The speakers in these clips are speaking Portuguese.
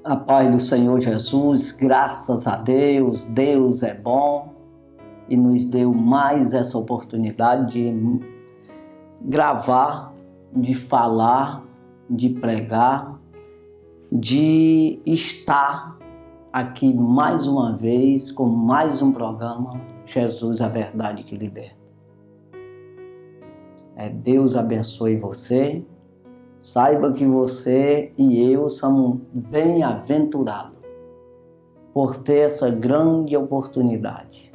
A paz do Senhor Jesus, graças a Deus, Deus é bom e nos deu mais essa oportunidade de gravar, de falar, de pregar, de estar aqui mais uma vez com mais um programa, Jesus, a verdade que liberta. Deus abençoe você. Saiba que você e eu somos bem-aventurados por ter essa grande oportunidade.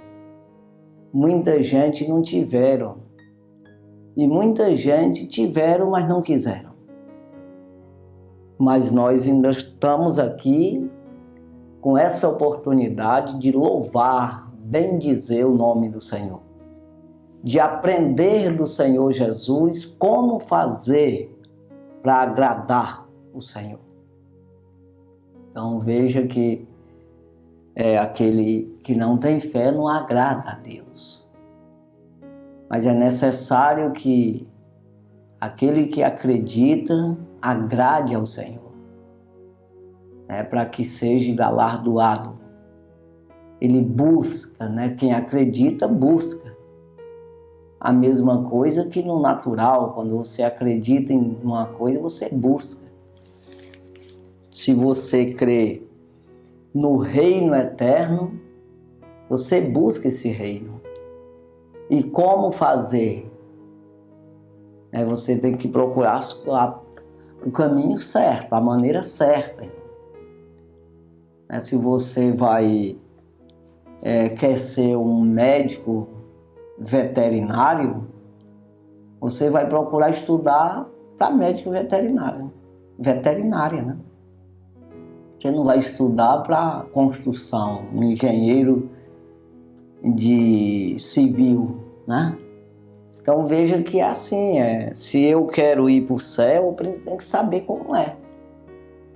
Muita gente não tiveram e muita gente tiveram, mas não quiseram. Mas nós ainda estamos aqui com essa oportunidade de louvar, bendizer o nome do Senhor, de aprender do Senhor Jesus como fazer para agradar o Senhor. Então veja que aquele que não tem fé não agrada a Deus. Mas é necessário que aquele que acredita agrade ao Senhor, para que seja galardoado. Ele busca, quem acredita busca. A mesma coisa que no natural, quando você acredita em uma coisa, você busca. Se você crê no reino eterno, você busca esse reino. E como fazer? Você tem que procurar o caminho certo, a maneira certa. Se você quer ser um médico veterinário, você vai procurar estudar para médico veterinária, Você não vai estudar para construção, um engenheiro de civil, Então veja que é assim, se eu quero ir para o céu, eu tenho que saber como é.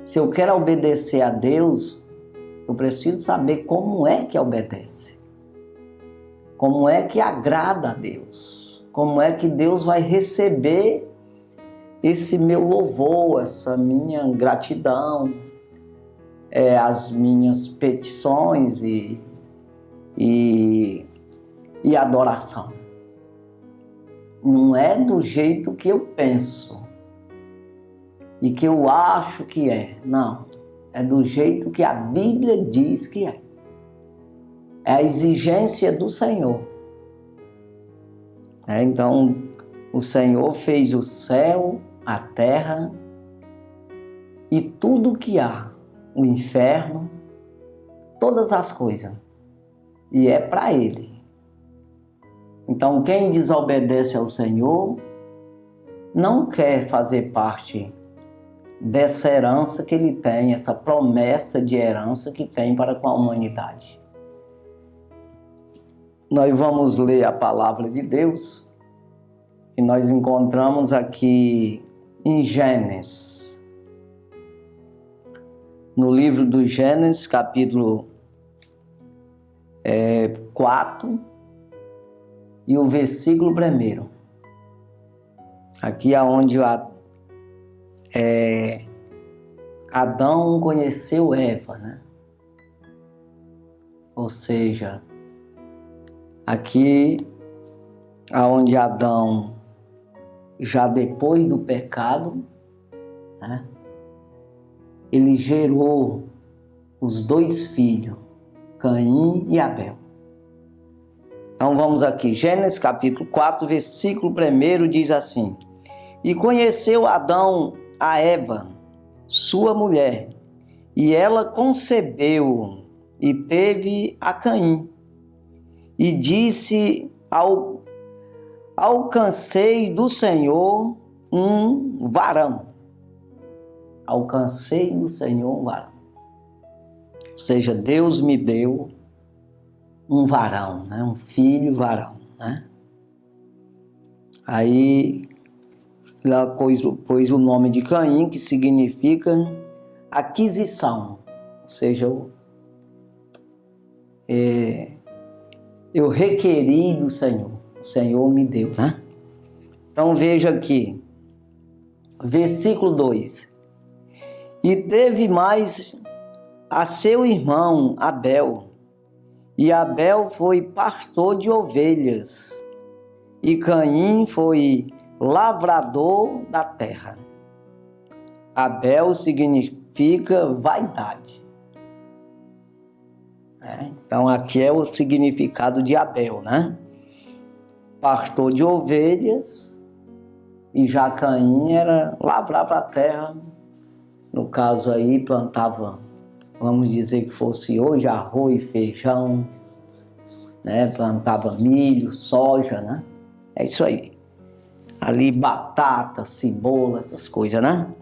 Se eu quero obedecer a Deus, eu preciso saber como é que obedece. Como é que agrada a Deus? Como é que Deus vai receber esse meu louvor, essa minha gratidão, as minhas petições e adoração? Não é do jeito que eu penso e que eu acho que não. É do jeito que a Bíblia diz que é. É a exigência do Senhor. Então, o Senhor fez o céu, a terra e tudo que há, o inferno, todas as coisas. E é para Ele. Então, quem desobedece ao Senhor não quer fazer parte dessa herança que Ele tem, essa promessa de herança que tem para com a humanidade. Nós vamos ler a palavra de Deus que nós encontramos aqui em Gênesis. No livro do Gênesis, capítulo 4 e o versículo 1. Aqui é onde Adão conheceu Eva, Ou seja, aqui aonde Adão, já depois do pecado, ele gerou os 2 filhos, Caim e Abel. Então vamos aqui, Gênesis capítulo 4, versículo 1 diz assim: E conheceu Adão a Eva, sua mulher, e ela concebeu e teve a Caim. E disse: Alcancei do Senhor um varão. Alcancei do Senhor um varão. Ou seja, Deus me deu um varão, um filho varão. Aí ela pôs o nome de Caim, que significa aquisição. Ou seja, eu requeri do Senhor, o Senhor me deu, Então veja aqui, versículo 2. E teve mais a seu irmão Abel. E Abel foi pastor de ovelhas, e Caim foi lavrador da terra. Abel significa vaidade. Então aqui é o significado de Abel, né? Pastor de ovelhas, e já Caim lavrava a terra. No caso aí, plantava, vamos dizer que fosse hoje, arroz, feijão, né? Plantava milho, soja, né? É isso aí. Ali batata, cebola, essas coisas, né?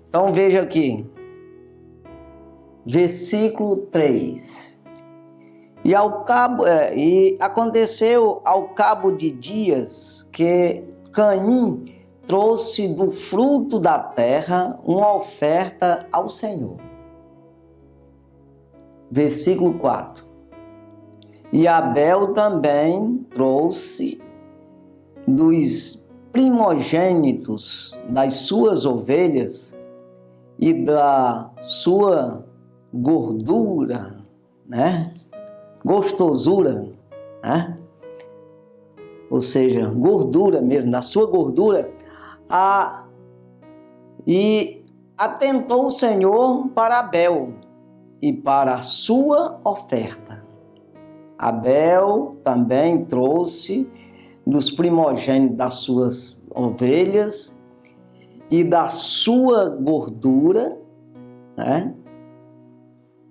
Então veja aqui, versículo 3. E aconteceu ao cabo de dias que Caim trouxe do fruto da terra uma oferta ao Senhor. Versículo 4. E Abel também trouxe dos primogênitos das suas ovelhas e da sua gordura, né? Gostosura, né? Ou seja, gordura mesmo, da sua gordura, e atentou o Senhor para Abel e para a sua oferta. Abel também trouxe dos primogênitos das suas ovelhas e da sua gordura, né?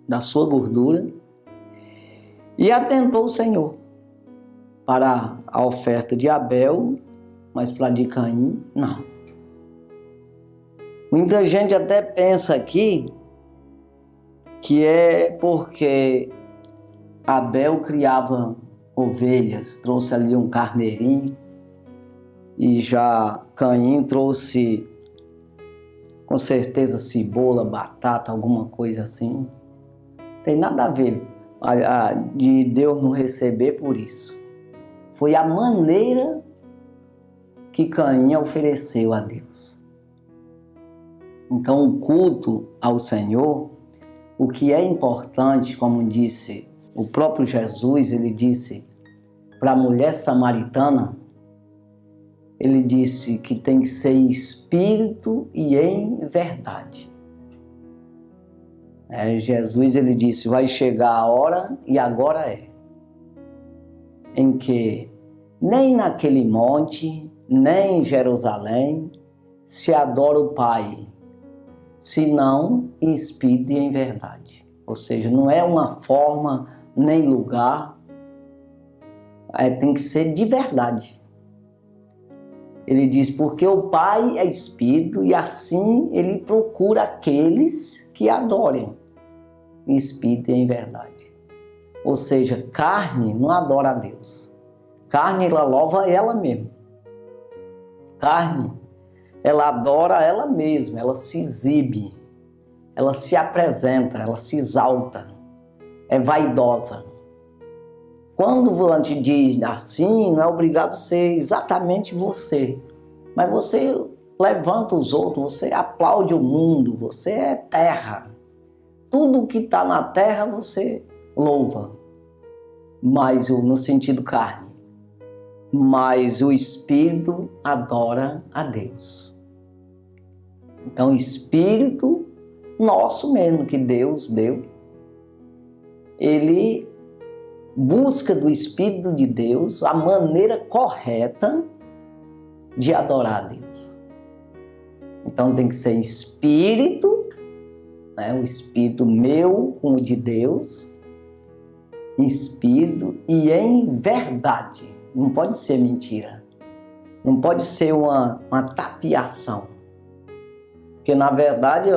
Da sua gordura, e atentou o Senhor para a oferta de Abel, mas para a de Caim, não. Muita gente até pensa aqui que é porque Abel criava ovelhas, trouxe ali um carneirinho, e já Caim trouxe com certeza cebola, batata, alguma coisa assim. Tem nada a ver de Deus não receber por isso. Foi a maneira que Caim ofereceu a Deus. Então o culto ao Senhor, o que é importante, como disse o próprio Jesus, ele disse para a mulher samaritana, ele disse que tem que ser em espírito e em verdade. Jesus, ele disse, vai chegar a hora, e agora é, em que nem naquele monte, nem em Jerusalém, se adora o Pai, senão em espírito e em verdade. Ou seja, não é uma forma nem lugar, tem que ser de verdade. Ele diz, porque o Pai é espírito e assim ele procura aqueles que adorem em espírito e em verdade. Ou seja, carne não adora a Deus. Carne, ela louva ela mesma. Carne, ela adora ela mesma, ela se exibe, ela se apresenta, ela se exalta, é vaidosa. Quando a gente diz assim, não é obrigado a ser exatamente você, mas você levanta os outros, você aplaude o mundo, você é terra. Tudo que está na terra você louva, mas no sentido carne. Mas o Espírito adora a Deus. Então o Espírito nosso mesmo, que Deus deu, ele busca do Espírito de Deus a maneira correta de adorar a Deus. Então tem que ser espírito, né? O espírito meu com o de Deus, em espírito e em verdade. Não pode ser mentira. Não pode ser uma tapiação. Porque na verdade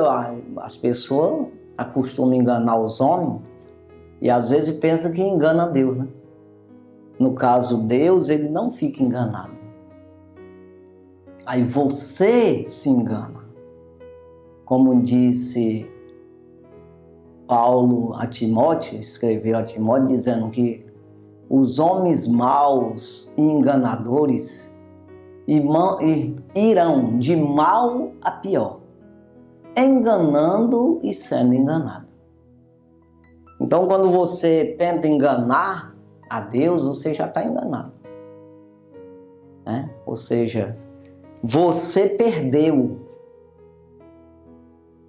as pessoas acostumam enganar os homens e às vezes pensam que engana Deus, né? No caso, Deus, ele não fica enganado. Aí você se engana. Como disse Paulo a Timóteo, escreveu a Timóteo dizendo que os homens maus e enganadores irão de mal a pior, enganando e sendo enganado. Então, quando você tenta enganar a Deus, você já está enganado, né? Ou seja, você perdeu,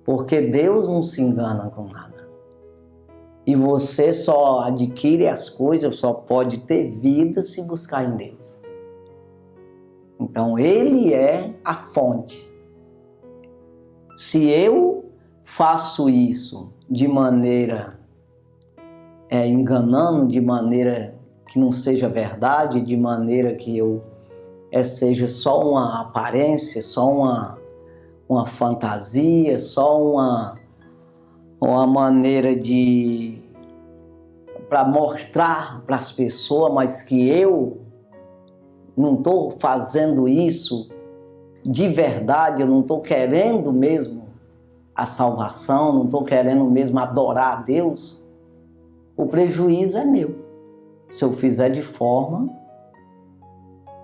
porque Deus não se engana com nada. E você só adquire as coisas, só pode ter vida se buscar em Deus. Então, Ele é a fonte. Se eu faço isso de maneira enganando, de maneira que não seja verdade, de maneira que eu seja só uma aparência, só uma fantasia, só uma maneira para mostrar para as pessoas, mas que eu não estou fazendo isso de verdade, eu não estou querendo mesmo a salvação, não estou querendo mesmo adorar a Deus, o prejuízo é meu. Se eu fizer de forma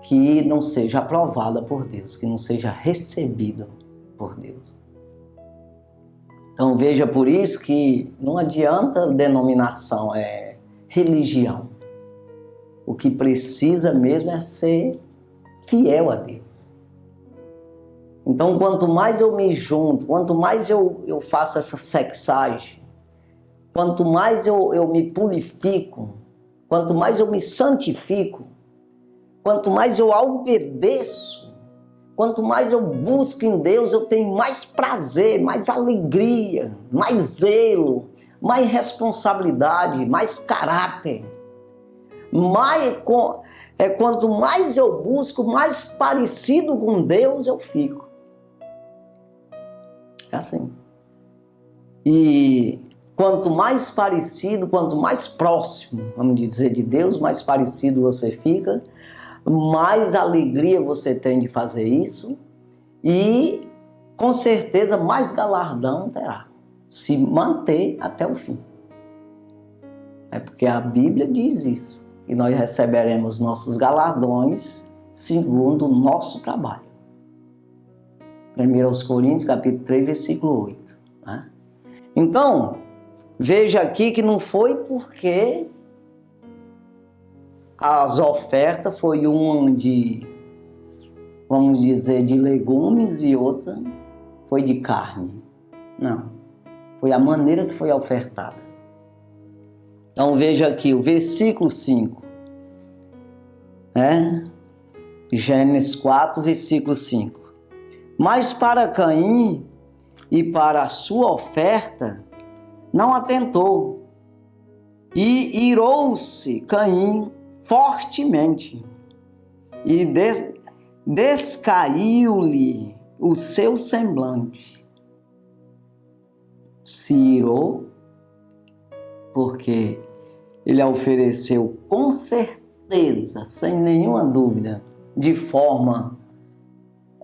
que não seja aprovada por Deus, que não seja recebida por Deus. Então veja, por isso que não adianta denominação, religião. O que precisa mesmo é ser fiel a Deus. Então, quanto mais eu me junto, quanto mais eu faço essa sexagem, quanto mais eu me purifico, quanto mais eu me santifico, quanto mais eu obedeço, quanto mais eu busco em Deus, eu tenho mais prazer, mais alegria, mais zelo, mais responsabilidade, mais caráter. Quanto mais eu busco, mais parecido com Deus eu fico. É assim. E quanto mais parecido, quanto mais próximo, vamos dizer, de Deus, mais parecido você fica, mais alegria você tem de fazer isso e, com certeza, mais galardão terá, se manter até o fim. É porque a Bíblia diz isso, que nós receberemos nossos galardões segundo o nosso trabalho. 1 Coríntios, capítulo 3, versículo 8. Né? Então, veja aqui que não foi porque as ofertas foi uma de, vamos dizer, de legumes e outra foi de carne. Não. Foi a maneira que foi ofertada. Então veja aqui o versículo 5. Gênesis 4, versículo 5. Mas para Caim e para a sua oferta não atentou. E irou-se Caim fortemente, e descaiu-lhe o seu semblante. Se irou, porque ele ofereceu com certeza, sem nenhuma dúvida, de forma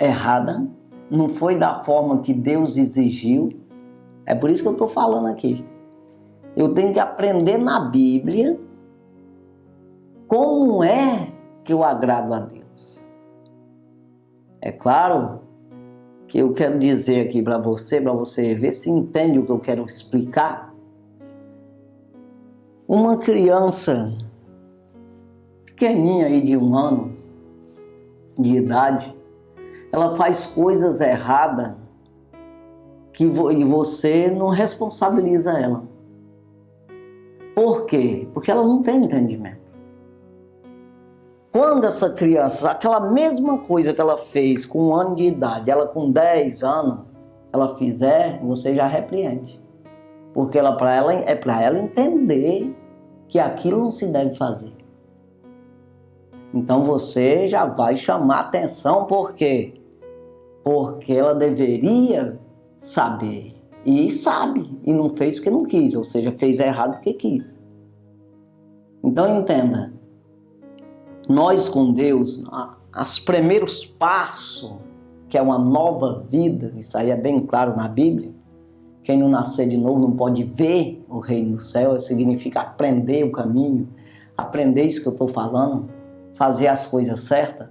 errada, não foi da forma que Deus exigiu. É por isso que eu estou falando aqui. Eu tenho que aprender na Bíblia como é que eu agrado a Deus. É claro que eu quero dizer aqui para você ver se entende o que eu quero explicar. Uma criança pequenininha aí de 1 ano de idade, ela faz coisas erradas e você não responsabiliza ela. Por quê? Porque ela não tem entendimento. Quando essa criança, aquela mesma coisa que ela fez com 1 ano de idade, ela com 10 anos, ela fizer, você já repreende. Porque é para ela entender que aquilo não se deve fazer. Então você já vai chamar atenção, por quê? Porque ela deveria saber. E sabe, e não fez porque não quis, ou seja, fez errado porque quis. Então entenda, nós com Deus, os primeiros passos, que é uma nova vida, isso aí é bem claro na Bíblia. Quem não nascer de novo não pode ver o reino do céu, significa aprender o caminho, aprender isso que eu estou falando, fazer as coisas certas.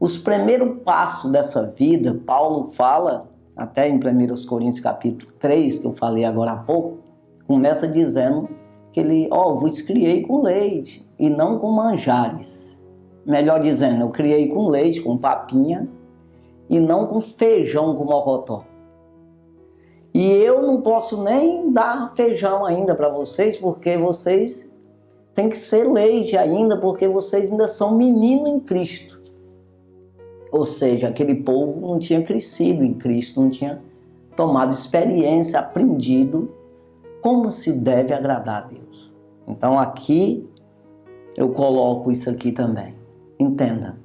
Os primeiros passos dessa vida, Paulo fala, até em 1 Coríntios capítulo 3, que eu falei agora há pouco, começa dizendo que ele, vos criei com leite e não com manjares. Melhor dizendo, eu criei com leite, com papinha, e não com feijão com mocotó. E eu não posso nem dar feijão ainda para vocês, porque vocês têm que ser leite ainda, porque vocês ainda são menino em Cristo. Ou seja, aquele povo não tinha crescido em Cristo, não tinha tomado experiência, aprendido como se deve agradar a Deus. Então aqui eu coloco isso aqui também. Entenda,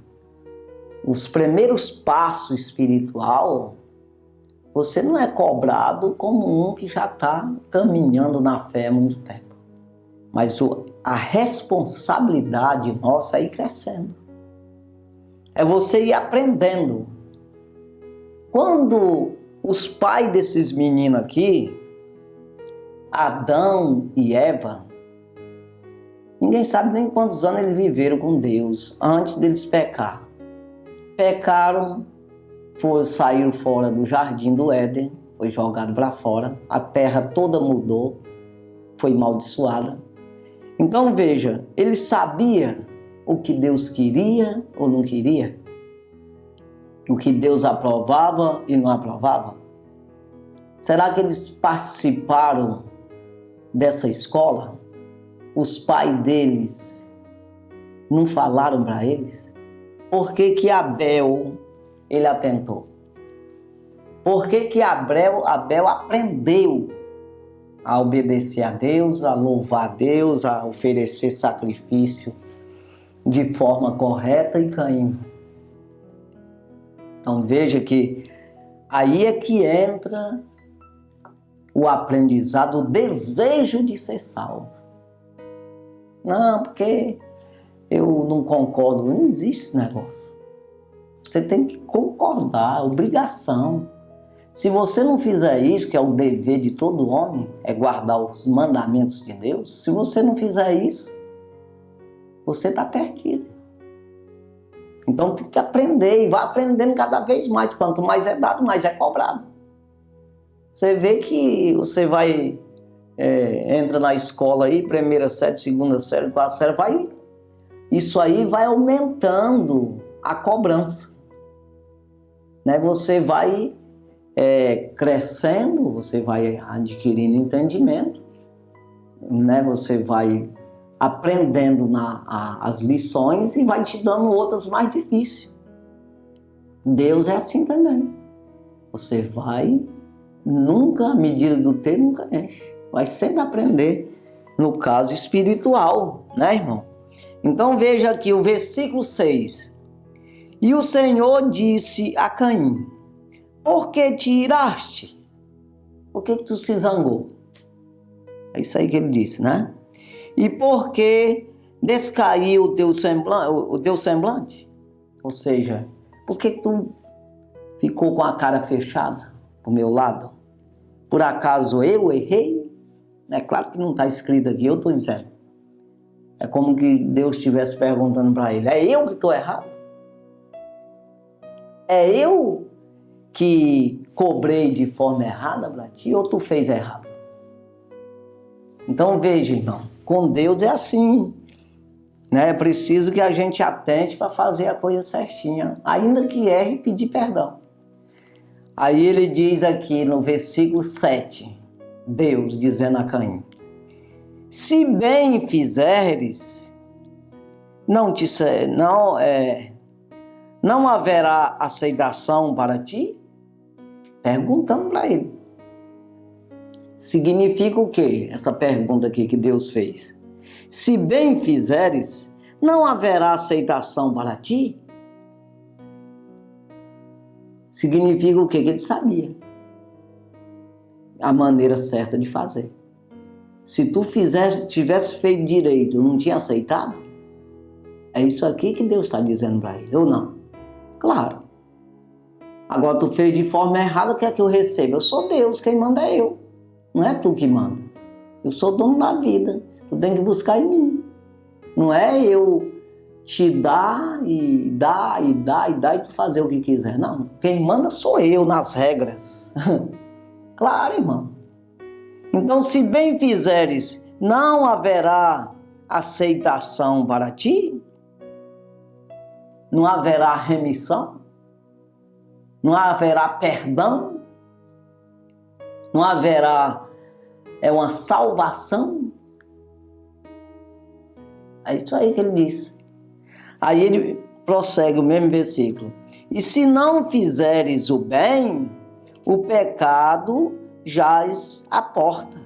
os primeiros passos espiritual, você não é cobrado como um que já está caminhando na fé há muito tempo. Mas a responsabilidade nossa é ir crescendo. É você ir aprendendo. Quando os pais desses meninos aqui, Adão e Eva, ninguém sabe nem quantos anos eles viveram com Deus antes deles pecar. Pecaram, saíram fora do jardim do Éden, foi jogado para fora, a terra toda mudou, foi amaldiçoada. Então veja, eles sabiam o que Deus queria ou não queria? O que Deus aprovava e não aprovava? Será que eles participaram dessa escola? Os pais deles não falaram para eles? Por que Abel ele atentou? Por que Abel aprendeu a obedecer a Deus, a louvar a Deus, a oferecer sacrifício de forma correta e Caim? Então veja que aí é que entra o aprendizado, o desejo de ser salvo. Não, porque eu não concordo, não existe esse negócio. Você tem que concordar, obrigação. Se você não fizer isso, que é o dever de todo homem, é guardar os mandamentos de Deus, se você não fizer isso, você está perdido. Então tem que aprender e vai aprendendo cada vez mais. Quanto mais é dado, mais é cobrado. Você vê que você vai, entra na escola aí, primeira série, segunda série, quarta série, isso aí vai aumentando a cobrança. Né? Você vai crescendo, você vai adquirindo entendimento, né? Você vai aprendendo as lições e vai te dando outras mais difíceis. Deus é assim também. Você vai, nunca, a medida do ter nunca enche. Vai sempre aprender, no caso espiritual, né, irmão? Então veja aqui o versículo 6. E o Senhor disse a Caim: por que te iraste? Por que tu se zangou? É isso aí que ele disse, né? E por que descaiu o teu semblante? Ou seja, por que tu ficou com a cara fechada pro meu lado? Por acaso eu errei? É claro que não está escrito aqui, eu estou dizendo. É como que Deus estivesse perguntando para ele: é eu que estou errado? É eu que cobrei de forma errada para ti ou tu fez errado? Então veja, irmão, com Deus é assim, né? É preciso que a gente atente para fazer a coisa certinha, ainda que erre, pedir perdão. Aí ele diz aqui no versículo 7, Deus dizendo a Caim: se bem fizeres, não haverá aceitação para ti? Perguntando para ele. Significa o quê? Essa pergunta aqui que Deus fez. Se bem fizeres, não haverá aceitação para ti? Significa o quê? Que ele sabia a maneira certa de fazer. Se tu tivesse feito direito, não tinha aceitado? É isso aqui que Deus está dizendo para ele, ou não? Claro. Agora tu fez de forma errada, quer que eu receba? Eu sou Deus, quem manda é eu. Não é tu que manda. Eu sou dono da vida. Tu tem que buscar em mim. Não é eu te dar e dar e dar e dar e tu fazer o que quiser. Não. Quem manda sou eu nas regras. Claro, irmão. Então, se bem fizeres, não haverá aceitação para ti? Não haverá remissão? Não haverá perdão? Não haverá uma salvação? É isso aí que ele diz. Aí ele prossegue o mesmo versículo. E se não fizeres o bem, o pecado jaz à porta.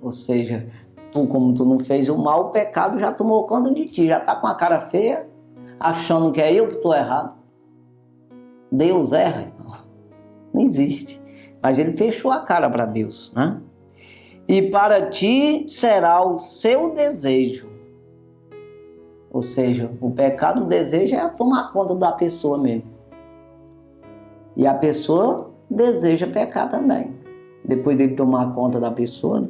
Ou seja, como tu não fez o mal, o pecado já tomou conta de ti, já está com a cara feia, achando que é eu que estou errado. Deus erra, irmão. Não existe. Mas ele fechou a cara para Deus, né? E para ti será o seu desejo. Ou seja, o pecado, o desejo é tomar conta da pessoa mesmo. E a pessoa deseja pecar também. Depois dele tomar conta da pessoa, né?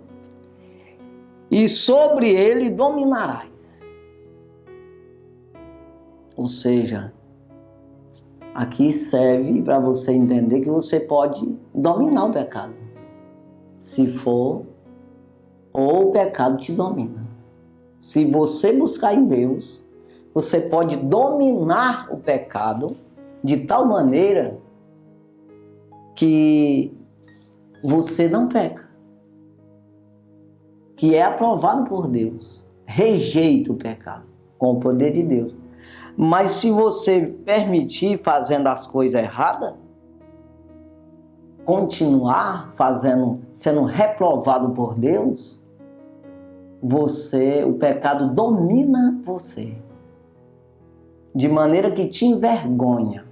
E sobre ele dominarás. Ou seja, aqui serve para você entender que você pode dominar o pecado. Se for, ou o pecado te domina. Se você buscar em Deus, você pode dominar o pecado de tal maneira que você não peca. Que é aprovado por Deus. Rejeita o pecado com o poder de Deus. Mas se você permitir fazendo as coisas erradas, continuar fazendo, sendo reprovado por Deus, o pecado domina você. De maneira que te envergonha.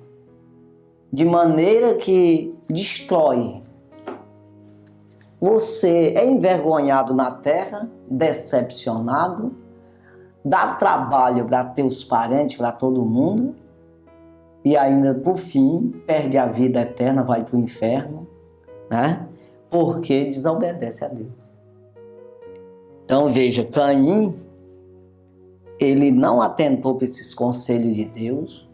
De maneira que destrói. Você é envergonhado na terra, decepcionado, dá trabalho para teus parentes, para todo mundo, e ainda, por fim, perde a vida eterna, vai para o inferno, né? Porque desobedece a Deus. Então, veja, Caim, ele não atentou para esses conselhos de Deus,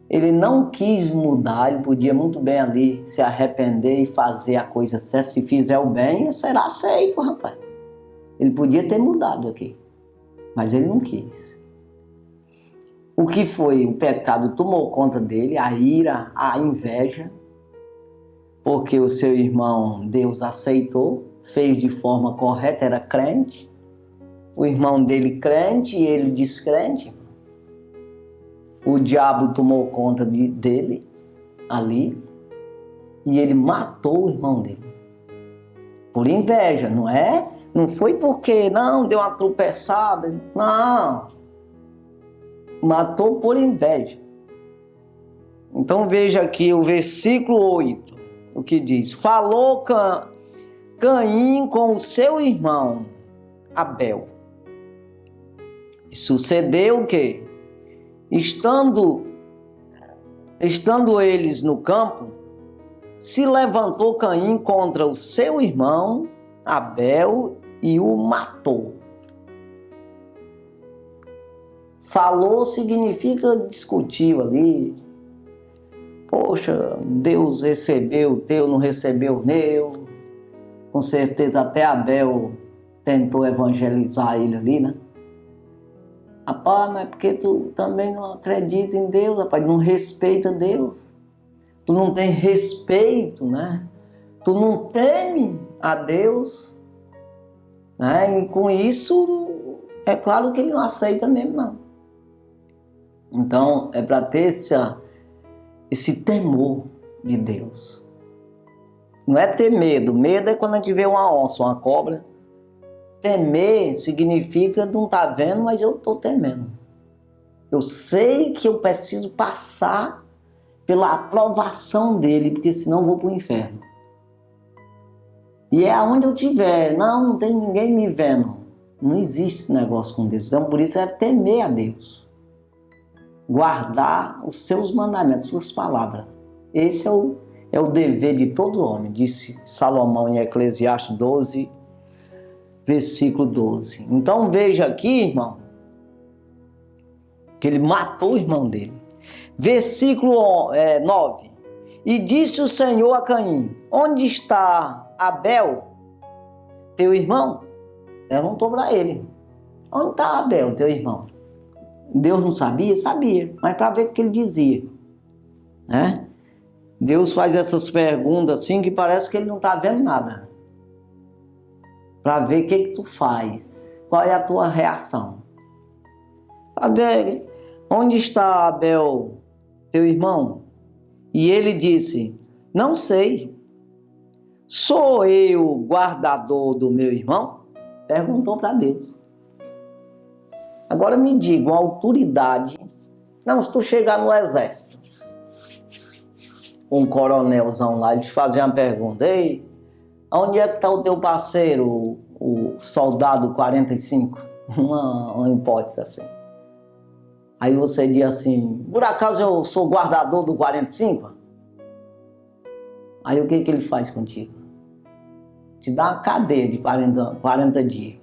ele não quis mudar, ele podia muito bem ali se arrepender e fazer a coisa certa. Se fizer o bem, será aceito, rapaz. Ele podia ter mudado aqui, mas ele não quis. O que foi? O pecado tomou conta dele, a ira, a inveja, porque o seu irmão, Deus aceitou, fez de forma correta, era crente. O irmão dele crente e ele descrente. O diabo tomou conta dele ali e ele matou o irmão dele. Por inveja, não é? Não foi porque, não, deu uma tropeçada. Não. Matou por inveja. Então veja aqui o versículo 8, o que diz. Falou Caim com o seu irmão Abel. E sucedeu o quê? Estando eles no campo, se levantou Caim contra o seu irmão Abel e o matou. Falou significa discutiu ali. Poxa, Deus recebeu o teu, não recebeu o meu. Com certeza até Abel tentou evangelizar ele ali, né? Rapaz, mas porque tu também não acredita em Deus, rapaz, não respeita Deus. Tu não tem respeito, né? Tu não teme a Deus, né? E com isso, é claro que ele não aceita mesmo, não. Então, é para ter esse temor de Deus. Não é ter medo. Medo é quando a gente vê uma onça, uma cobra. Temer significa não estar vendo, mas eu estou temendo. Eu sei que eu preciso passar pela aprovação dele, porque senão eu vou para o inferno. E é aonde eu estiver. Não tem ninguém me vendo. Não existe esse negócio com Deus. Então, por isso é temer a Deus. Guardar os seus mandamentos, suas palavras. Esse é o dever de todo homem, disse Salomão em Eclesiastes 12, versículo 12. Então veja aqui, irmão, que ele matou o irmão dele. Versículo 9. E disse o Senhor a Caim: onde está Abel, teu irmão? Perguntou para ele. Onde está Abel, teu irmão? Deus não sabia? Sabia, mas para ver o que ele dizia, né? Deus faz essas perguntas assim que parece que ele não está vendo nada. Para ver o que tu faz, qual é a tua reação. Cadê? Onde está Abel, teu irmão? E ele disse, não sei. Sou eu o guardador do meu irmão? Perguntou para Deus. Agora me diga, uma autoridade. Não, se tu chegar no exército, um coronelzão lá, ele te fazia uma pergunta. Ei, onde é que está o teu parceiro, o soldado 45? Uma hipótese assim. Aí você diz assim, por acaso eu sou guardador do 45? Aí o que ele faz contigo? Te dá uma cadeia de 40 dias.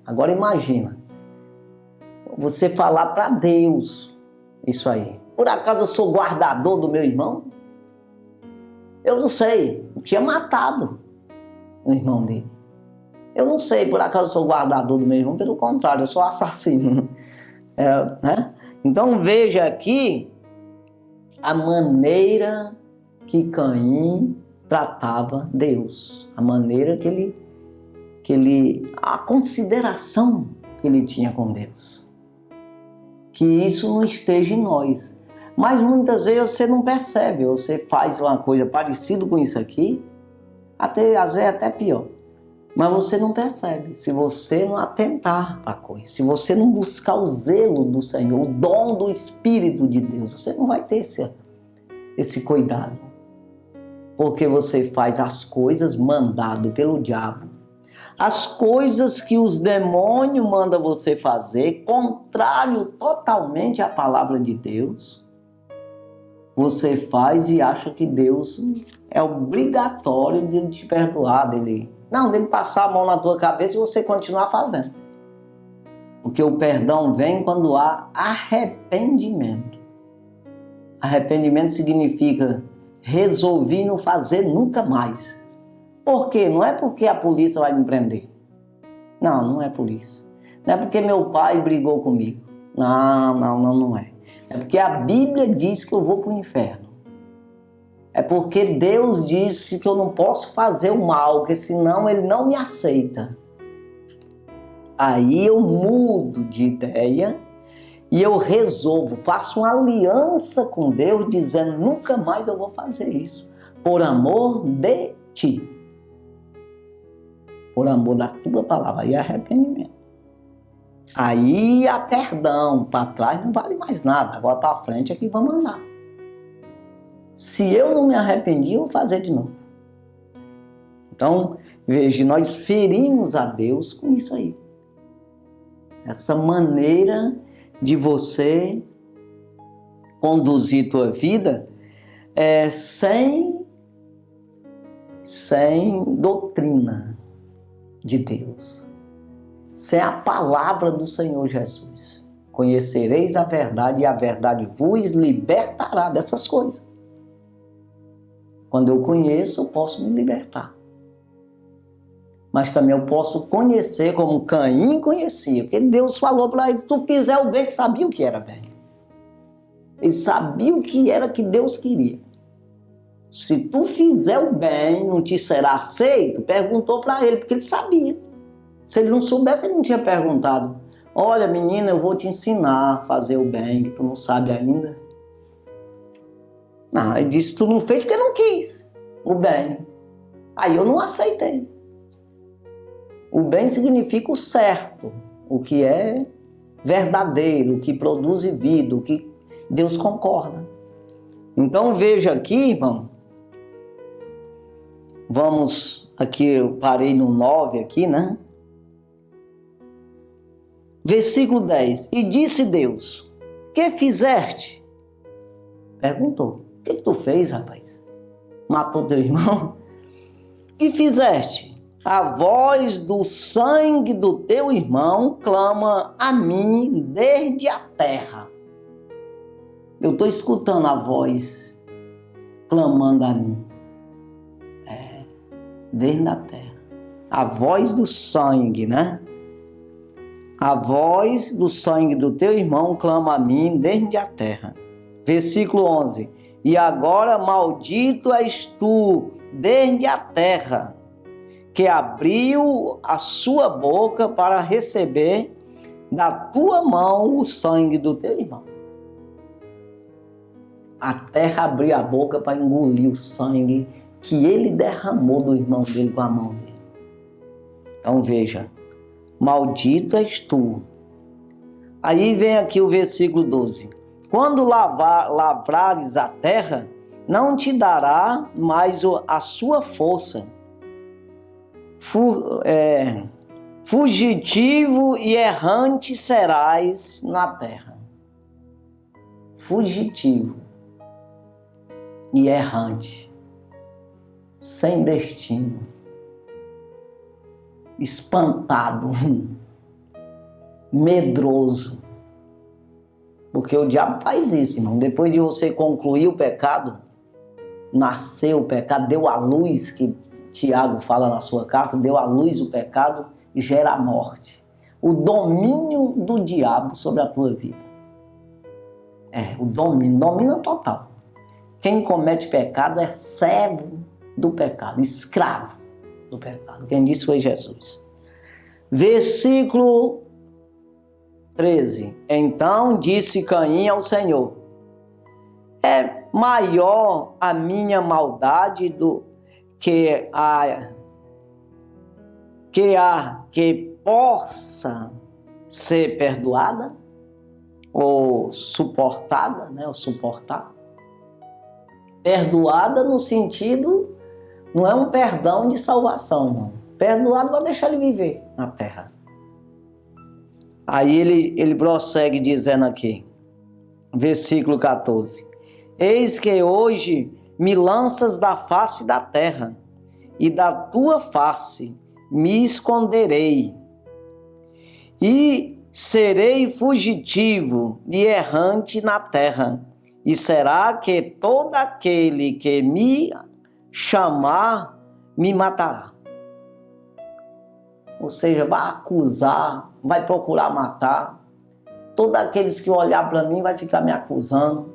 Agora imagina, você falar para Deus isso aí. Por acaso eu sou guardador do meu irmão? Eu não sei, eu tinha matado o irmão dele. Eu não sei, por acaso eu sou guardador do meu irmão, pelo contrário, eu sou assassino. Né? Então veja aqui a maneira que Caim tratava Deus, a maneira a consideração que ele tinha com Deus. Que isso não esteja em nós. Mas muitas vezes você não percebe, você faz uma coisa parecida com isso aqui, às vezes até pior. Mas você não percebe, se você não atentar para a coisa, se você não buscar o zelo do Senhor, o dom do Espírito de Deus, você não vai ter esse cuidado. Porque você faz as coisas mandado pelo diabo, as coisas que os demônios mandam você fazer, contrário totalmente à palavra de Deus, você faz e acha que Deus é obrigatório de te perdoar, dele passar a mão na tua cabeça e você continuar fazendo. Porque o perdão vem quando há arrependimento. Arrependimento significa resolvi não fazer nunca mais. Por quê? Não é porque a polícia vai me prender. Não é por isso. Não é porque meu pai brigou comigo. Não é. É porque a Bíblia diz que eu vou para o inferno. É porque Deus disse que eu não posso fazer o mal, porque senão Ele não me aceita. Aí eu mudo de ideia e eu resolvo, faço uma aliança com Deus, dizendo, nunca mais eu vou fazer isso, por amor de Ti. Por amor da Tua palavra, aí é arrependimento. Aí há perdão, para trás não vale mais nada, agora para frente é que vamos andar. Se eu não me arrependi, eu vou fazer de novo. Então, veja, nós ferimos a Deus com isso aí. Essa maneira de você conduzir tua vida sem doutrina de Deus, sem a palavra do Senhor Jesus. Conhecereis a verdade e a verdade vos libertará dessas coisas. Quando eu conheço, eu posso me libertar. Mas também eu posso conhecer como Caim conhecia. Porque Deus falou para ele, se tu fizer o bem, ele sabia o que era bem. Ele sabia o que era que Deus queria. Se tu fizer o bem, não te será aceito? Perguntou para ele, porque ele sabia. Se ele não soubesse, ele não tinha perguntado. Olha, menina, eu vou te ensinar a fazer o bem, que tu não sabe ainda. Não, ele disse, tu não fez porque não quis o bem. Aí eu não aceitei. O bem significa o certo, o que é verdadeiro, o que produz vida, o que Deus concorda. Então veja aqui, irmão, vamos aqui, eu parei no 9 aqui, né? Versículo 10. E disse Deus, que fizeste? Perguntou. O que tu fez, rapaz? Matou teu irmão? Que fizeste? A voz do sangue do teu irmão clama a mim desde a terra. Eu estou escutando a voz clamando a mim. Desde a terra. A voz do sangue, né? A voz do sangue do teu irmão clama a mim desde a terra. Versículo 11. E agora maldito és tu desde a terra, que abriu a sua boca para receber da tua mão o sangue do teu irmão. A terra abriu a boca para engolir o sangue que ele derramou do irmão dele com a mão dele. Então veja, maldito és tu. Aí vem aqui o versículo 12. Quando lavrares a terra, não te dará mais a sua força. Fugitivo e errante serás na terra. Fugitivo e errante, sem destino, espantado, medroso. Porque o diabo faz isso, irmão. Depois de você concluir o pecado, nasceu o pecado, deu à luz, que Tiago fala na sua carta, deu à luz o pecado e gera a morte. O domínio do diabo sobre a tua vida. O domínio total. Quem comete pecado é servo do pecado, escravo do pecado. Quem disse foi Jesus. Versículo 13. Então disse Caim ao Senhor: é maior a minha maldade do que que possa ser perdoada ou suportada, né? Ou suportar. Perdoada no sentido, não é um perdão de salvação, não. Perdoado para deixar ele viver na terra. Aí ele prossegue dizendo aqui, versículo 14. Eis que hoje me lanças da face da terra, e da tua face me esconderei, e serei fugitivo e errante na terra, e será que todo aquele que me chamar me matará. Ou seja, vai acusar, vai procurar matar. Todos aqueles que olhar para mim vai ficar me acusando.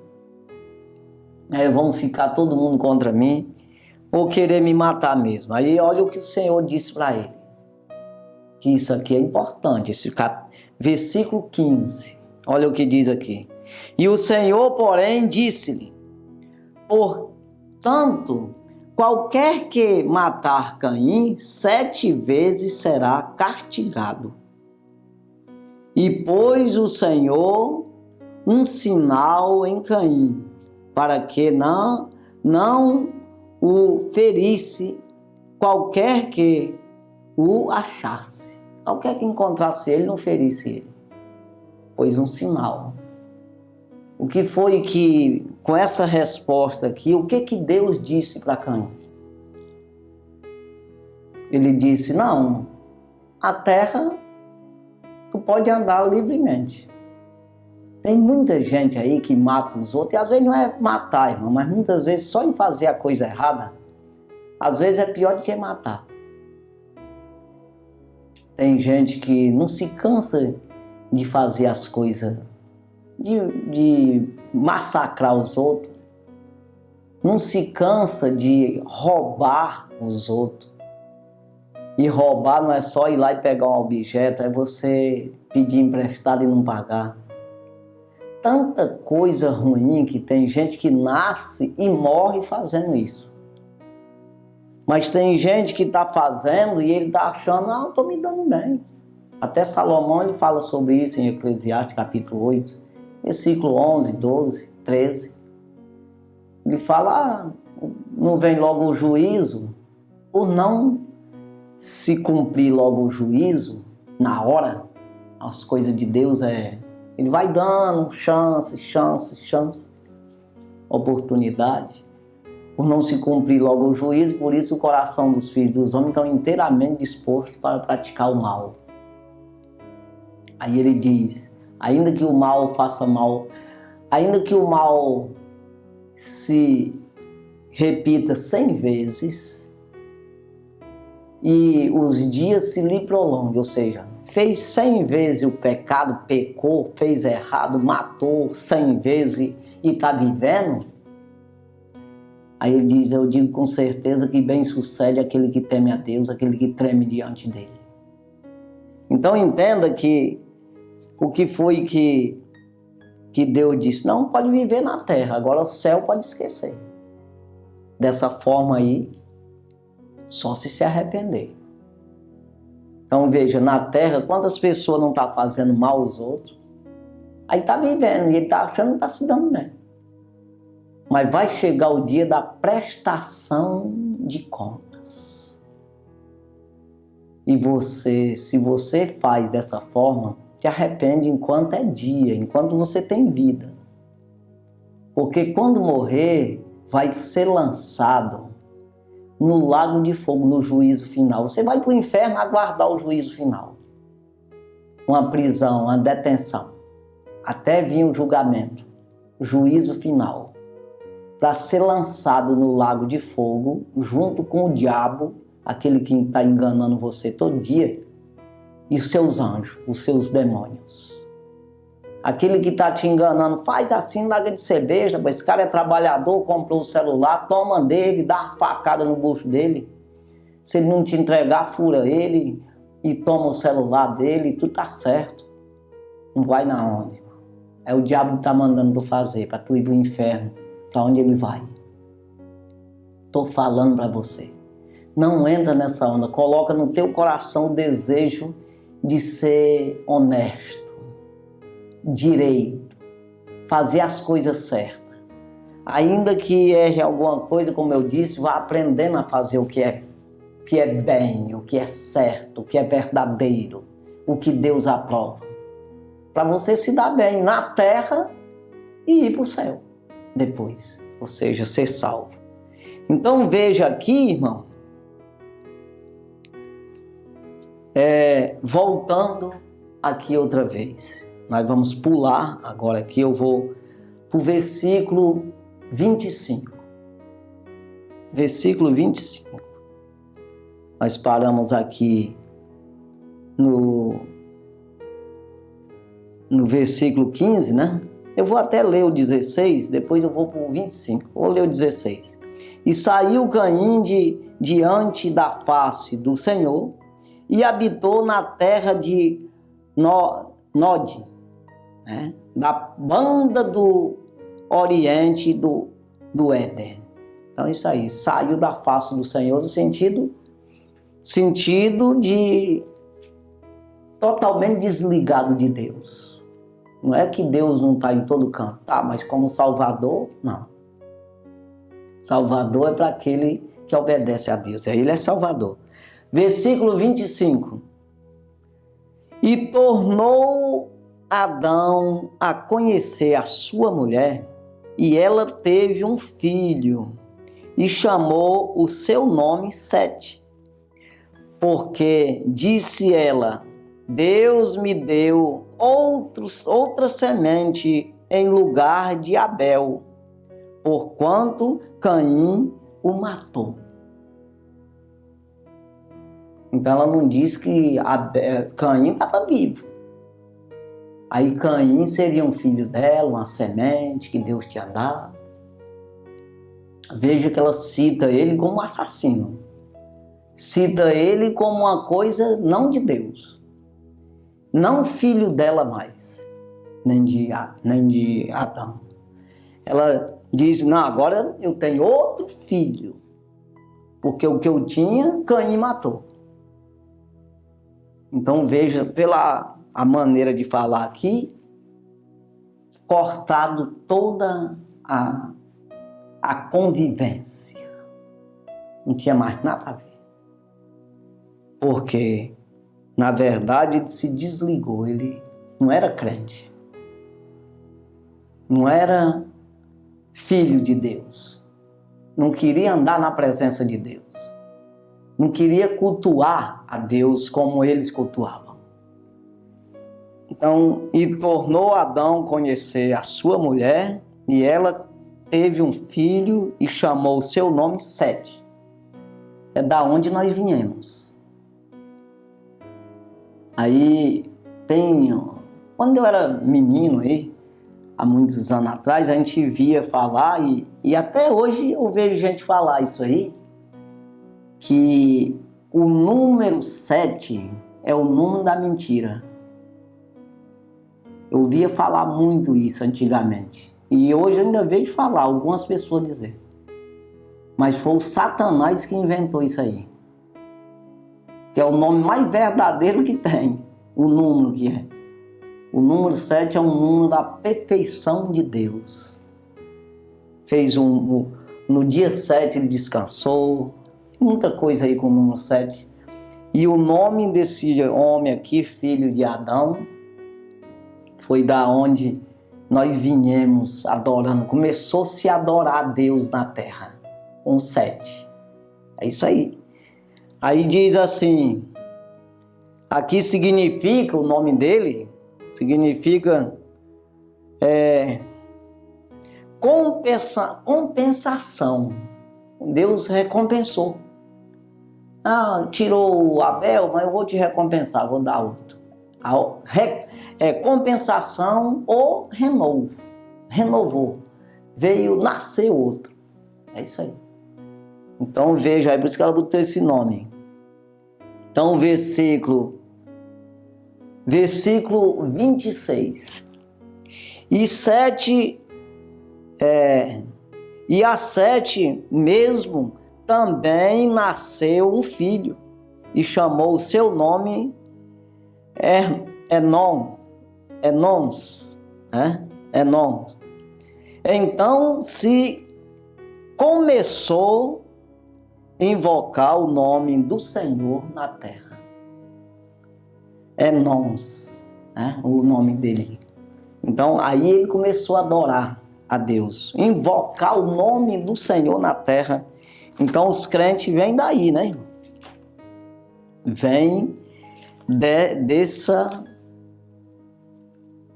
Vão ficar todo mundo contra mim, ou querer me matar mesmo. Aí olha o que o Senhor disse para ele. Que isso aqui é importante, versículo 15. Olha o que diz aqui. E o Senhor, porém, disse-lhe: portanto, qualquer que matar Caim, 7 vezes será castigado. E pôs o Senhor um sinal em Caim, para que não o ferisse qualquer que o achasse. Qualquer que encontrasse ele, não ferisse ele. Pôs um sinal. O que foi que, com essa resposta aqui, o que Deus disse para Caim? Ele disse: não, a terra tu pode andar livremente. Tem muita gente aí que mata os outros, e às vezes não é matar, irmão, mas muitas vezes só em fazer a coisa errada, às vezes é pior do que matar. Tem gente que não se cansa de fazer as coisas, de massacrar os outros, não se cansa de roubar os outros. E roubar não é só ir lá e pegar um objeto, é você pedir emprestado e não pagar. Tanta coisa ruim que tem gente que nasce e morre fazendo isso. Mas tem gente que está fazendo e ele está achando: eu estou me dando bem. Até Salomão ele fala sobre isso em Eclesiastes capítulo 8, versículo 11, 12, 13. Ele fala: não vem logo o juízo, por não se cumprir logo o juízo na hora. As coisas de Deus ele vai dando chance, oportunidade. Por não se cumprir logo o juízo, por isso o coração dos filhos dos homens estão inteiramente dispostos para praticar o mal. Aí ele diz: ainda que o mal faça mal, ainda que o mal se repita 100 vezes, e os dias se lhe prolongam, ou seja, fez 100 vezes o pecado, pecou, fez errado, matou 100 vezes e está vivendo, aí ele diz, eu digo com certeza que bem sucede aquele que teme a Deus, aquele que treme diante dele. Então entenda que o que foi que Deus disse, não, pode viver na terra, agora o céu pode esquecer. Dessa forma aí, só se arrepender. Então veja, na terra, quantas pessoas não estão fazendo mal aos outros? Aí está vivendo e ele está achando que está se dando bem. Mas vai chegar o dia da prestação de contas. E você, se você faz dessa forma, te arrepende enquanto é dia, enquanto você tem vida. Porque quando morrer, vai ser lançado no lago de fogo, no juízo final. Você vai para o inferno aguardar o juízo final. Uma prisão, uma detenção. Até vir o julgamento, o juízo final. Para ser lançado no lago de fogo, junto com o diabo, aquele que está enganando você todo dia, e os seus anjos, os seus demônios. Aquele que está te enganando, faz assim, larga de ser besta, esse cara é trabalhador, comprou o celular, toma dele, dá uma facada no bucho dele. Se ele não te entregar, fura ele e toma o celular dele, tudo tá certo. Não vai na onde, irmão. É o diabo que está mandando tu fazer, para tu ir para o inferno, para onde ele vai. Estou falando para você. Não entra nessa onda, coloca no teu coração o desejo de ser honesto, direito, fazer as coisas certas. Ainda que erre alguma coisa, como eu disse, vá aprendendo a fazer o que é bem, o que é certo, o que é verdadeiro, o que Deus aprova. Para você se dar bem na terra e ir para o céu depois, ou seja, ser salvo. Então veja aqui, irmão, voltando aqui outra vez. Nós vamos pular agora aqui, eu vou para o versículo 25. Versículo 25. Nós paramos aqui no versículo 15, né? Eu vou até ler o 16, depois eu vou para o 25. Vou ler o 16. E saiu Caim diante da face do Senhor e habitou na terra de Nod, né? Da banda do oriente do Éden. Então isso aí, saiu da face do Senhor no sentido de totalmente desligado de Deus. Não é que Deus não está em todo canto, tá? Mas como Salvador, não. Salvador é para aquele que obedece a Deus, ele é Salvador. Versículo 25. E tornou Adão a conhecer a sua mulher, e ela teve um filho, e chamou o seu nome Sete, porque disse ela, Deus me deu outra semente em lugar de Abel, porquanto Caim o matou. Então ela não diz que Caim estava vivo. Aí Caim seria um filho dela, uma semente que Deus tinha dado. Veja que ela cita ele como um assassino. Cita ele como uma coisa não de Deus. Não filho dela mais, nem de Adão. Ela diz, não, agora eu tenho outro filho, porque o que eu tinha, Caim matou. Então veja, pela a maneira de falar aqui, cortado toda a convivência. Não tinha mais nada a ver. Porque, na verdade, ele se desligou, ele não era crente. Não era filho de Deus. Não queria andar na presença de Deus. Não queria cultuar a Deus como eles cultuavam. Então, e tornou Adão conhecer a sua mulher, e ela teve um filho e chamou o seu nome Sete. É da onde nós viemos. Aí quando eu era menino aí, há muitos anos atrás, a gente via falar, e até hoje eu vejo gente falar isso aí, que o número 7 é o número da mentira. Eu ouvia falar muito isso antigamente. E hoje eu ainda vejo falar, algumas pessoas dizer. Mas foi o Satanás que inventou isso aí. Que é o nome mais verdadeiro que tem. O número que é. O número 7 é um número da perfeição de Deus. No dia 7 ele descansou. Muita coisa aí com o número 7. E o nome desse homem aqui, filho de Adão, foi da onde nós viemos adorando. Começou-se a adorar a Deus na terra. Com 7. É isso aí. Aí diz assim, aqui significa, o nome dele, significa compensação. Deus recompensou. Tirou o Abel, mas eu vou te recompensar, vou dar outro. Compensação ou renovo. Renovou. Veio nascer outro. É isso aí. Então veja aí, por isso que ela botou esse nome. Então versículo 26. E a 7 mesmo também nasceu um filho, e chamou o seu nome Enons. Então se começou a invocar o nome do Senhor na terra. Enons, o nome dele. Então aí ele começou a adorar a Deus, invocar o nome do Senhor na terra. Então os crentes vêm daí, né? Vem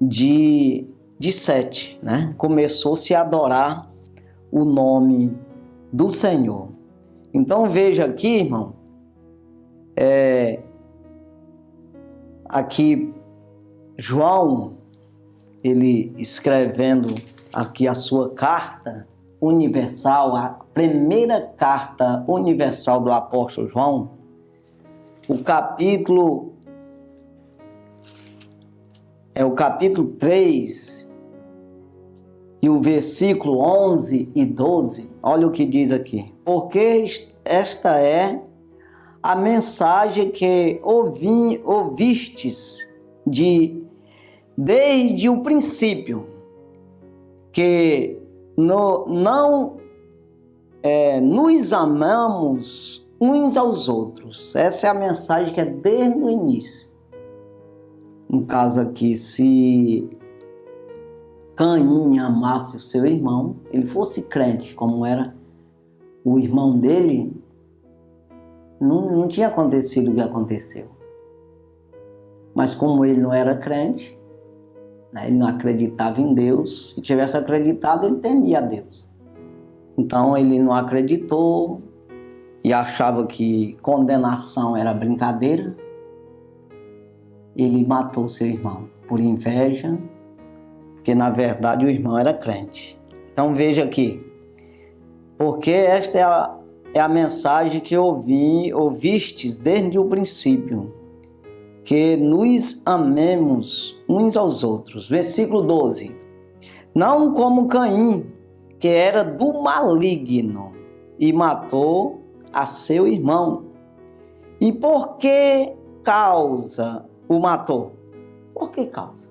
de 7, né? Começou-se a adorar o nome do Senhor. Então veja aqui, irmão, aqui João, ele escrevendo aqui a sua carta universal, a primeira carta universal do apóstolo João, o capítulo 3 e o versículo 11 e 12, olha o que diz aqui. Porque esta é a mensagem que ouvistes desde o princípio, que nos amamos uns aos outros. Essa é a mensagem que é desde o início. No caso aqui, se Caim amasse o seu irmão, ele fosse crente, como era o irmão dele, não tinha acontecido o que aconteceu. Mas como ele não era crente, né, ele não acreditava em Deus, se tivesse acreditado, ele temia a Deus. Então ele não acreditou e achava que condenação era brincadeira. Ele matou seu irmão por inveja, porque na verdade o irmão era crente. Então veja aqui, porque esta é a mensagem que ouvistes desde o princípio, que nos amemos uns aos outros. Versículo 12. Não como Caim, que era do maligno e matou a seu irmão. E por que causa o matou? Por que causa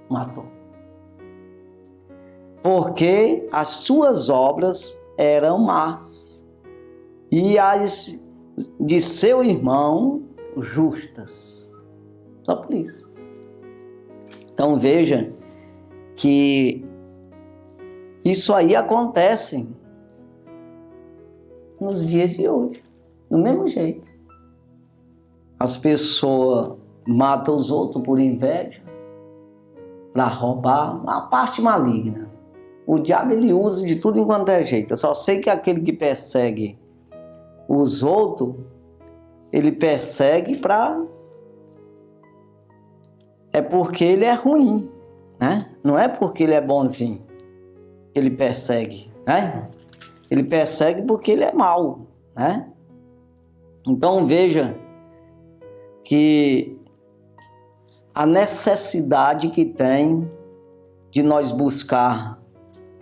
matou? Porque as suas obras eram más e as de seu irmão justas. Só por isso. Então veja que isso aí acontece nos dias de hoje, do mesmo jeito. As pessoas matam os outros por inveja, para roubar, a parte maligna. O diabo ele usa de tudo enquanto é jeito. Eu só sei que aquele que persegue os outros, ele persegue para é porque ele é ruim, né? Não é porque ele é bonzinho que ele persegue, né? Ele persegue porque ele é mau, né? Então veja que a necessidade que tem de nós buscar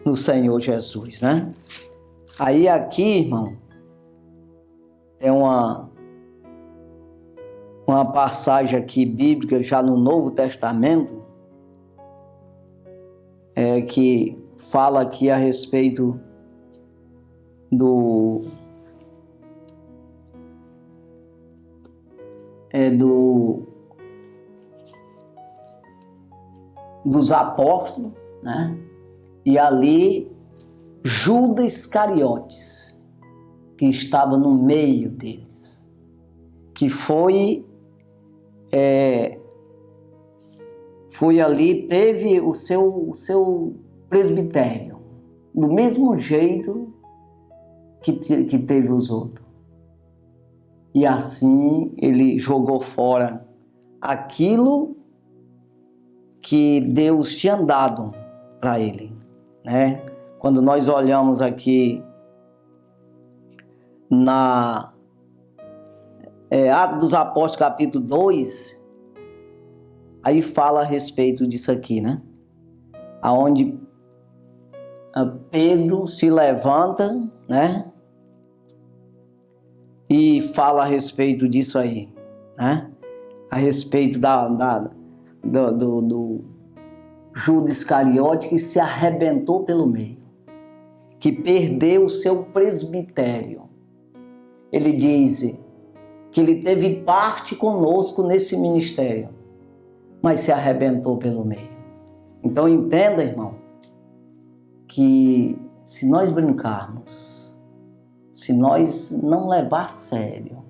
no Senhor Jesus, né? Aí aqui, irmão, é uma passagem aqui bíblica já no Novo Testamento que fala aqui a respeito dos apóstolos, né? E ali Judas Iscariotes, que estava no meio deles, que foi ali, teve o seu presbitério, do mesmo jeito que teve os outros. E assim ele jogou fora aquilo que Deus tinha dado para ele, né? Quando nós olhamos aqui na Atos dos Apóstolos, capítulo 2, aí fala a respeito disso aqui, né? Aonde Pedro se levanta, né? E fala a respeito disso aí, né? A respeito do Judas Iscariote, que se arrebentou pelo meio, que perdeu o seu presbitério. Ele diz que ele teve parte conosco nesse ministério, mas se arrebentou pelo meio. Então entenda, irmão, que se nós brincarmos, se nós não levar a sério,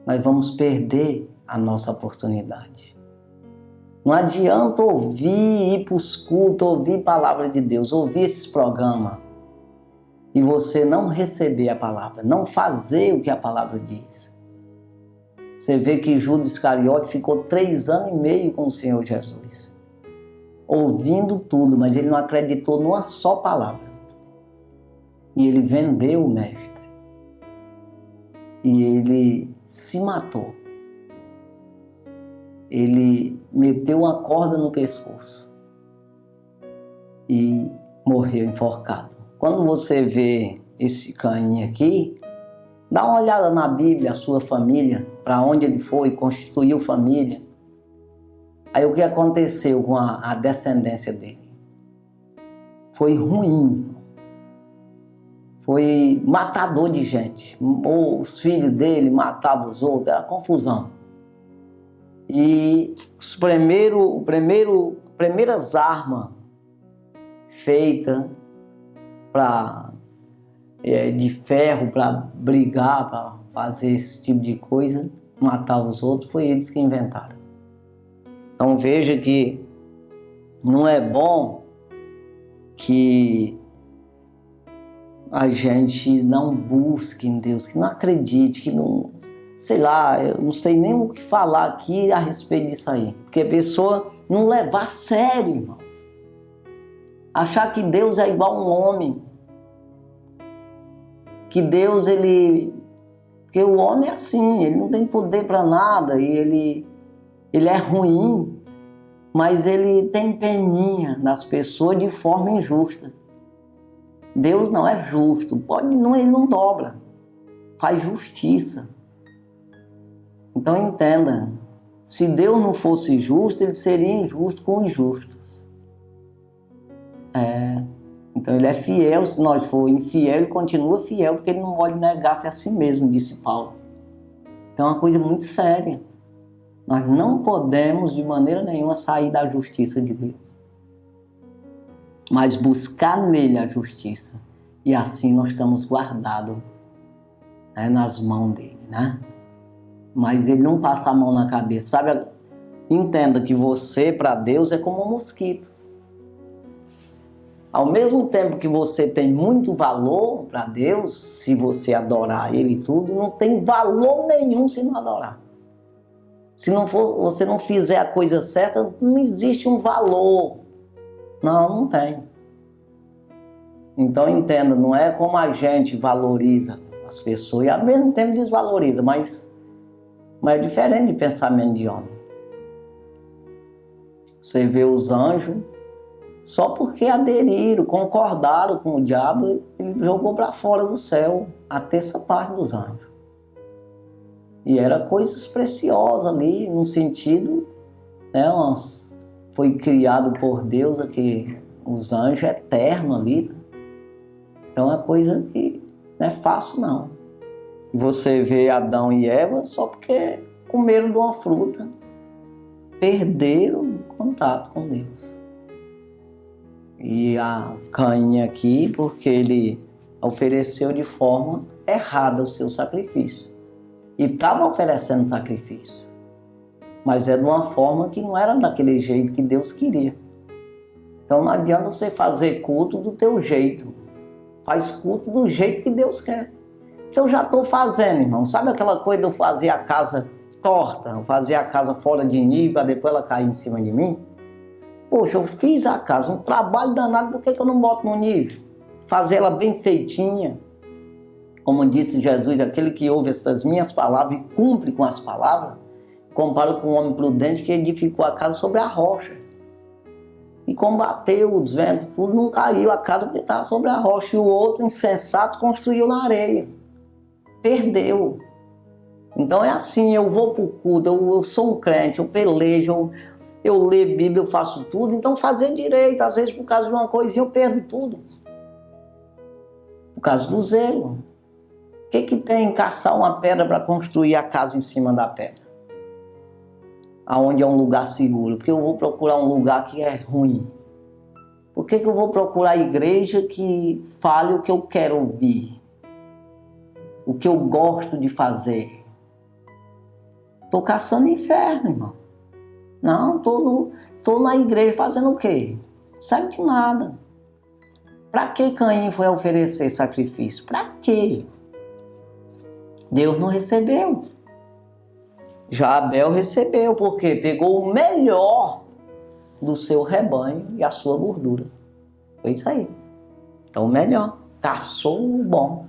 nós vamos perder a nossa oportunidade. Não adianta ouvir, ir para os cultos, ouvir a palavra de Deus, ouvir esses programas, e você não receber a palavra, não fazer o que a palavra diz. Você vê que Judas Iscariote ficou 3 anos e meio com o Senhor Jesus, ouvindo tudo, mas ele não acreditou numa só palavra. E ele vendeu o mestre. E ele se matou. Ele meteu uma corda no pescoço e morreu enforcado. Quando você vê esse Caim aqui, dá uma olhada na Bíblia, a sua família, para onde ele foi, constituiu família. Aí o que aconteceu com a descendência dele? Foi ruim. Foi matador de gente. Os filhos dele matavam os outros, era confusão. E as primeiras armas feitas de ferro para brigar, para fazer esse tipo de coisa, matar os outros, foi eles que inventaram. Então veja que não é bom que a gente não busque em Deus, que não acredite, que não, sei lá, eu não sei nem o que falar aqui a respeito disso aí. Porque a pessoa não levar a sério, irmão. Achar que Deus é igual a um homem. Que Deus, porque o homem é assim, ele não tem poder para nada, e ele é ruim, mas ele tem peninha nas pessoas de forma injusta. Deus não é justo, ele não dobra, faz justiça. Então entenda, se Deus não fosse justo, ele seria injusto com os justos. Então ele é fiel, se nós for infiel, ele continua fiel, porque ele não pode negar-se a si mesmo, disse Paulo. Então é uma coisa muito séria. Nós não podemos de maneira nenhuma sair da justiça de Deus, mas buscar nele a justiça, e assim nós estamos guardados, né, nas mãos dele, né? Mas ele não passa a mão na cabeça, sabe? Entenda que você para Deus é como um mosquito. Ao mesmo tempo que você tem muito valor para Deus, se você adorar ele e tudo, não tem valor nenhum se não adorar. Se não for, você não fizer a coisa certa, não existe um valor. Não tem. Então entenda, não é como a gente valoriza as pessoas e ao mesmo tempo desvaloriza, mas é diferente de pensamento de homem. Você vê os anjos, só porque aderiram, concordaram com o diabo, ele jogou para fora do céu a terça parte dos anjos. E era coisas preciosas ali, no sentido, né, foi criado por Deus aqui, os anjos eternos ali. Então é coisa que não é fácil não. Você vê Adão e Eva só porque comeram de uma fruta, perderam o contato com Deus. E a Caim aqui, porque ele ofereceu de forma errada o seu sacrifício. E estava oferecendo sacrifício. Mas é de uma forma que não era daquele jeito que Deus queria. Então não adianta você fazer culto do teu jeito. Faz culto do jeito que Deus quer. Se eu já estou fazendo, irmão, sabe aquela coisa de eu fazer a casa torta, eu fazer a casa fora de nível, para depois ela cair em cima de mim? Poxa, eu fiz a casa, um trabalho danado, por que eu não boto no nível? Fazer ela bem feitinha. Como disse Jesus, aquele que ouve essas minhas palavras e cumpre com as palavras, compara com um homem prudente que edificou a casa sobre a rocha. E combateu os ventos, tudo, não caiu a casa porque estava sobre a rocha. E o outro, insensato, construiu na areia. Perdeu. Então é assim, eu vou para o culto, eu sou um crente, eu pelejo, eu leio Bíblia, eu faço tudo. Então fazer direito, às vezes por causa de uma coisinha eu perdo tudo. Por causa do zelo. O que tem em caçar uma pedra para construir a casa em cima da pedra? Aonde é um lugar seguro? Porque eu vou procurar um lugar que é ruim. Por que eu vou procurar a igreja que fale o que eu quero ouvir? O que eu gosto de fazer? Estou caçando inferno, irmão. Não, estou na igreja fazendo o quê? Não serve de nada. Para que Caim foi oferecer sacrifício? Para quê? Deus não recebeu. Já Abel recebeu, porque pegou o melhor do seu rebanho e a sua gordura. Foi isso aí. Então o melhor. Caçou o bom.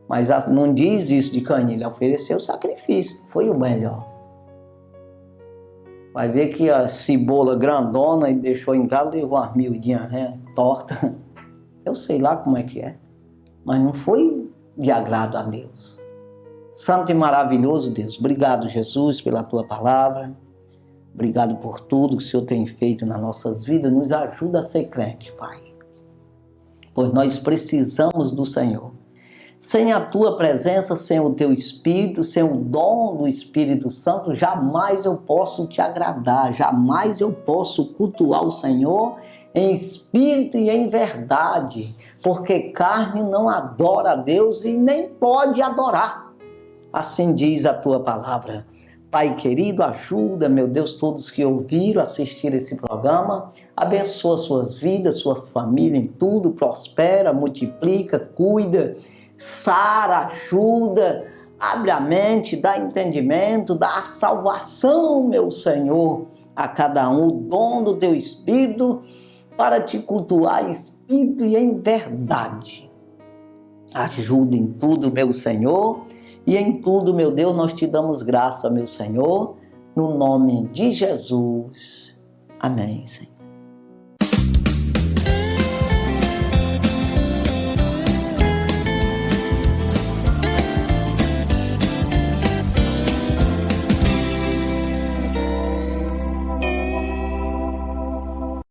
Mas não diz isso de Caim, ele ofereceu sacrifício. Foi o melhor. Vai ver que a cebola grandona ele deixou em casa, levou umas miudinhas torta. Eu sei lá como é que é. Mas não foi de agrado a Deus. Santo e maravilhoso Deus, obrigado Jesus pela Tua palavra, obrigado por tudo que o Senhor tem feito nas nossas vidas, nos ajuda a ser crente, Pai, pois nós precisamos do Senhor. Sem a Tua presença, sem o Teu Espírito, sem o dom do Espírito Santo, jamais eu posso Te agradar, jamais eu posso cultuar o Senhor em espírito e em verdade, porque carne não adora a Deus e nem pode adorar. Assim diz a Tua palavra. Pai querido, ajuda, meu Deus, todos que ouviram, assistir esse programa, abençoa suas vidas, sua família em tudo, prospera, multiplica, cuida, sara, ajuda, abre a mente, dá entendimento, dá a salvação, meu Senhor, a cada um, o dom do Teu Espírito, para Te cultuar em espírito e em verdade. Ajuda em tudo, meu Senhor, e em tudo, meu Deus, nós Te damos graça, meu Senhor, no nome de Jesus. Amém, Senhor.